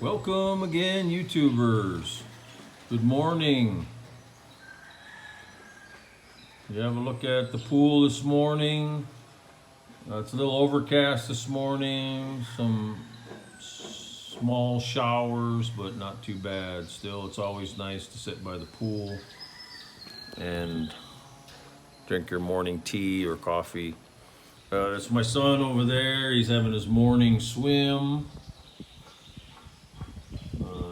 Welcome again, YouTubers. Good morning. You have a look at the pool this morning. It's a little overcast this morning. Some small showers, but not too bad. Still, it's always nice to sit by the pool and drink your morning tea or coffee. That's my son over there. He's having his morning swim.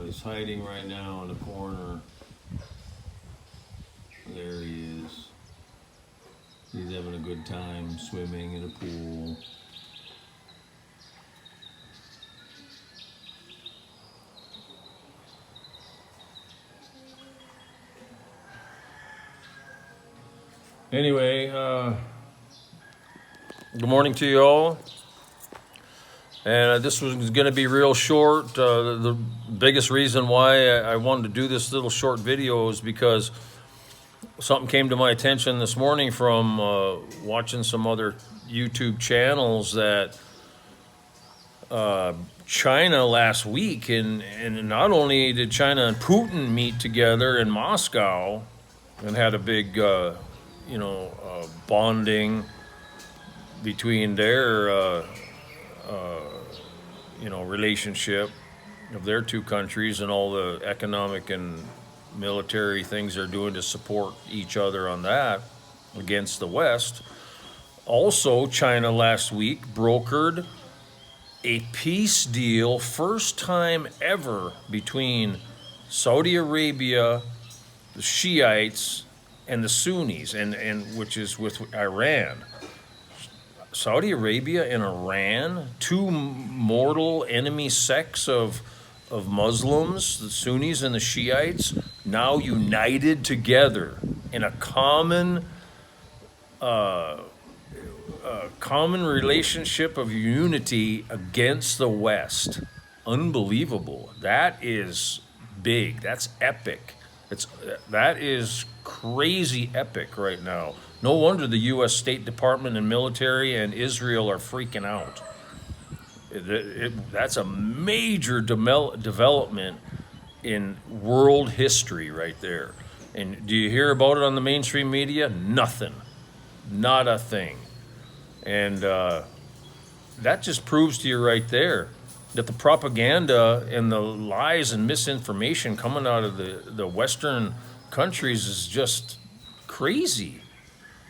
He's hiding right now in the corner. There he is. He's having a good time swimming in a pool. Anyway, good morning to you all. And this was going to be real short. The biggest reason why I wanted to do this little short video is because something came to my attention this morning from watching some other YouTube channels that China last week, and not only did China and Putin meet together in Moscow and had a big, bonding between their relationship of their two countries and all the economic and military things they're doing to support each other on that against the West. Also, China last week brokered a peace deal, first time ever, between Saudi Arabia, the Shiites, and the Sunnis, and which is with Iran. Saudi Arabia and Iran, two mortal enemy sects of Muslims, the Sunnis and the Shiites, now united together in a common relationship of unity against the West. Unbelievable. That is big. That's epic. That is crazy epic right now. No wonder the U.S. State Department and military and Israel are freaking out. That's a major development in world history right there. And do you hear about it on the mainstream media? Nothing. Not a thing. And that just proves to you right there that the propaganda and the lies and misinformation coming out of the Western countries is just crazy.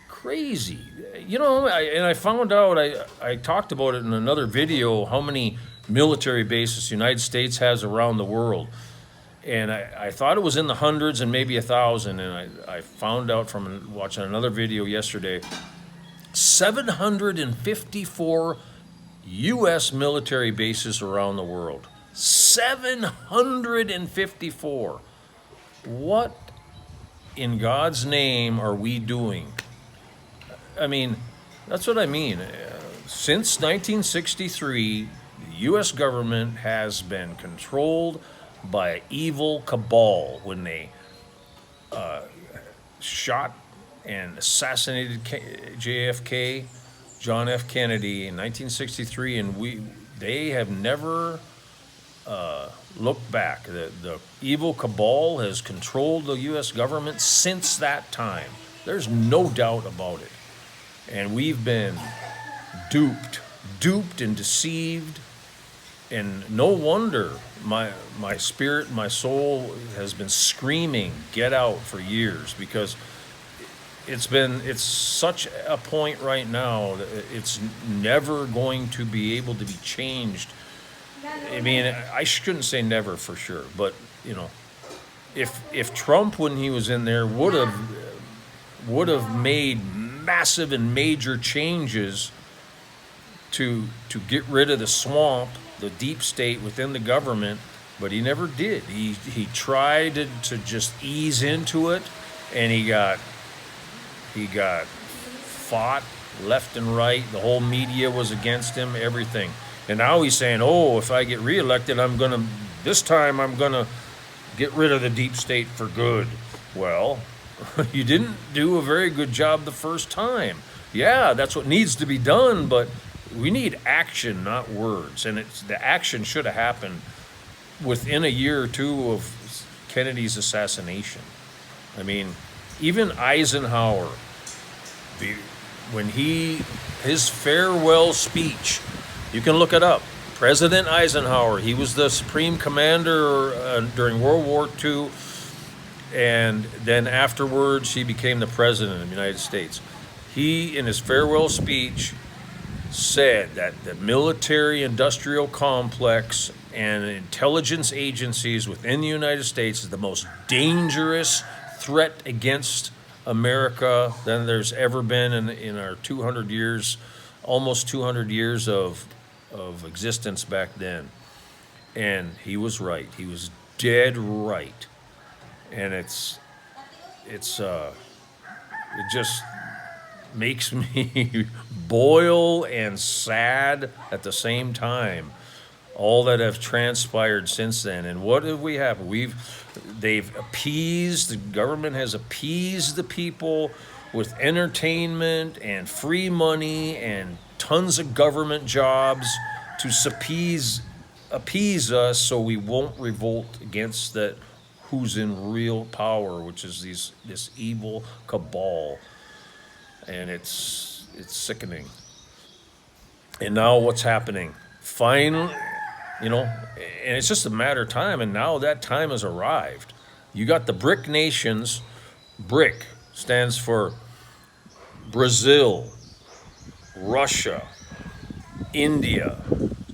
Crazy. I found out, I talked about it in another video, how many military bases the United States has around the world. And I thought it was in the hundreds and maybe 1,000. And I found out from watching another video yesterday, 754 U.S. military bases around the world. 754. What in God's name are we doing? I mean, that's what I mean. Since 1963, the U.S. government has been controlled by an evil cabal when they shot and assassinated JFK, John F. Kennedy, in 1963, and they have never looked back. The evil cabal has controlled the U.S. government since that time. There's no doubt about it. And we've been duped and deceived, and no wonder my spirit, my soul has been screaming, get out, for years, because it's such a point right now that it's never going to be able to be changed. I mean, I shouldn't say never for sure, but if Trump, when he was in there, would have made massive and major changes to get rid of the swamp, the deep state within the government, but he never did. He tried to just ease into it, and he got fought left and right. The whole media was against him, everything. And now he's saying, oh, if I get reelected, this time I'm gonna get rid of the deep state for good. Well, you didn't do a very good job the first time. Yeah, that's what needs to be done, but we need action, not words. And the action should have happened within a year or two of Kennedy's assassination. I mean, even Eisenhower, when his farewell speech, you can look it up. President Eisenhower, he was the supreme commander during World War II, and then afterwards he became the president of the United States. He, in his farewell speech, said that the military-industrial complex and intelligence agencies within the United States is the most dangerous threat against America than there's ever been in our 200 years, almost 200 years of existence back then. And he was right. He was dead right. And it just makes me boil and sad at the same time, all that have transpired since then. And what have we have? They've appeased, the government has appeased the people with entertainment and free money and tons of government jobs to appease us so we won't revolt against that who's in real power, which is this evil cabal. And it's sickening. And now what's happening? Finally, and it's just a matter of time, and now that time has arrived. You got the BRIC nations. BRIC stands for Brazil, Russia, India,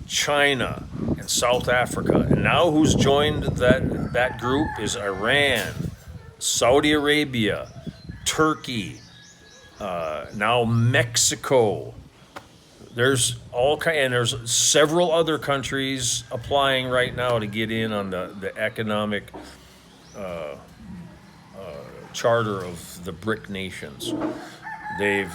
China, and South Africa. And now who's joined that group is Iran, Saudi Arabia, Turkey, now Mexico. There's there's several other countries applying right now to get in on the economic charter of the BRIC nations. They've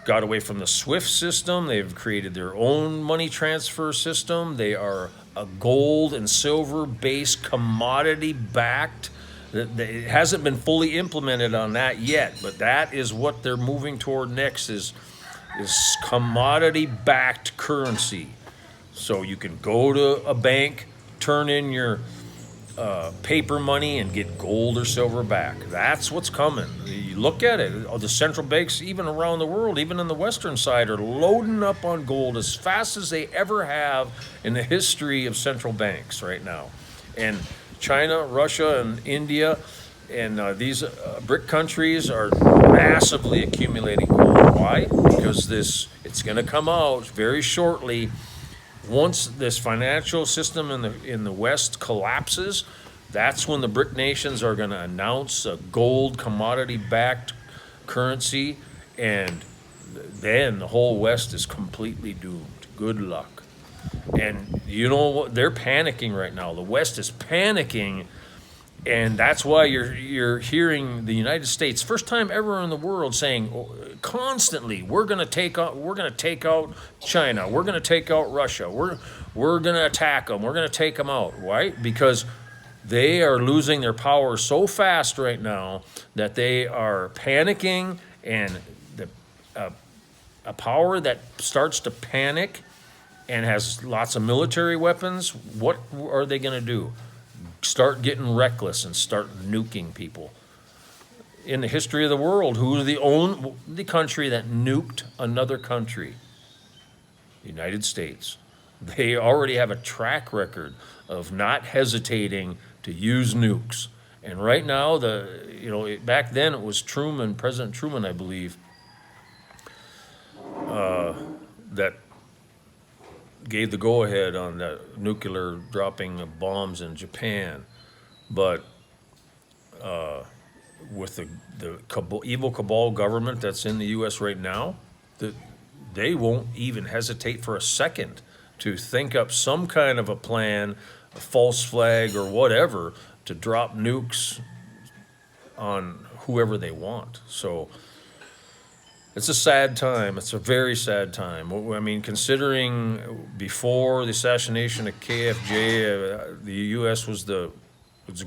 got away from the SWIFT system. They've created their own money transfer system. They are a gold and silver based commodity backed. It hasn't been fully implemented on that yet, but that is what they're moving toward next is commodity-backed currency. So you can go to a bank, turn in your paper money, and get gold or silver back. That's what's coming. You look at it. The central banks, even around the world, even on the western side, are loading up on gold as fast as they ever have in the history of central banks right now. And China, Russia, and India, and these BRIC countries are massively accumulating gold. Why? Because it's going to come out very shortly. Once this financial system in the West collapses, that's when the BRIC nations are going to announce a gold commodity-backed currency, and then the whole West is completely doomed. Good luck. And you know what? They're panicking right now. The West is panicking, and that's why you're hearing the United States, first time ever in the world, saying constantly, we're going to take out China, we're going to take out Russia, we're going to attack them, we're going to take them out. Why? Because they are losing their power so fast right now that they are panicking, and a power that starts to panic and has lots of military weapons, what are they going to do? Start getting reckless and start nuking people. In the history of the world, who is the country that nuked another country? The United States. They already have a track record of not hesitating to use nukes. And right now, back then it was President Truman, I believe, that gave the go-ahead on the nuclear dropping of bombs in Japan. But with the evil cabal government that's in the U.S. right now, they won't even hesitate for a second to think up some kind of a plan, a false flag or whatever, to drop nukes on whoever they want. So it's a sad time. It's a very sad time. I mean, considering before the assassination of KFJ, the U.S. was the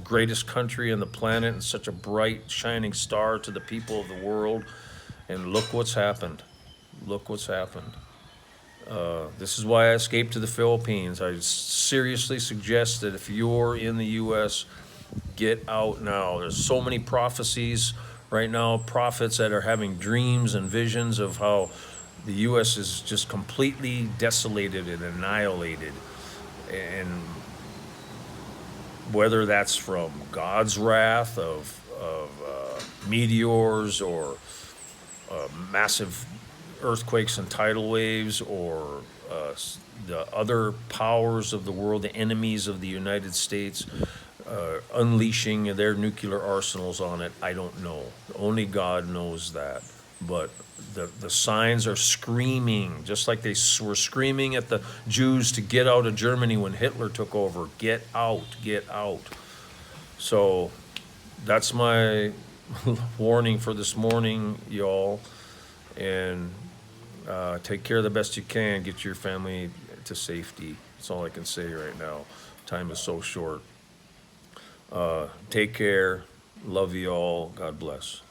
greatest country on the planet and such a bright, shining star to the people of the world. And look what's happened. Look what's happened. This is why I escaped to the Philippines. I seriously suggest that if you're in the U.S., get out now. There's so many prophecies right now, prophets that are having dreams and visions of how the U.S. is just completely desolated and annihilated. And whether that's from God's wrath of meteors or massive earthquakes and tidal waves, or the other powers of the world, the enemies of the United States, unleashing their nuclear arsenals on it, I don't know. Only God knows that. But the signs are screaming, just like they were screaming at the Jews to get out of Germany when Hitler took over. Get out, get out. So that's my warning for this morning, y'all. And take care the best you can. Get your family to safety. That's all I can say right now. Time is so short. Take care. Love you all. God bless.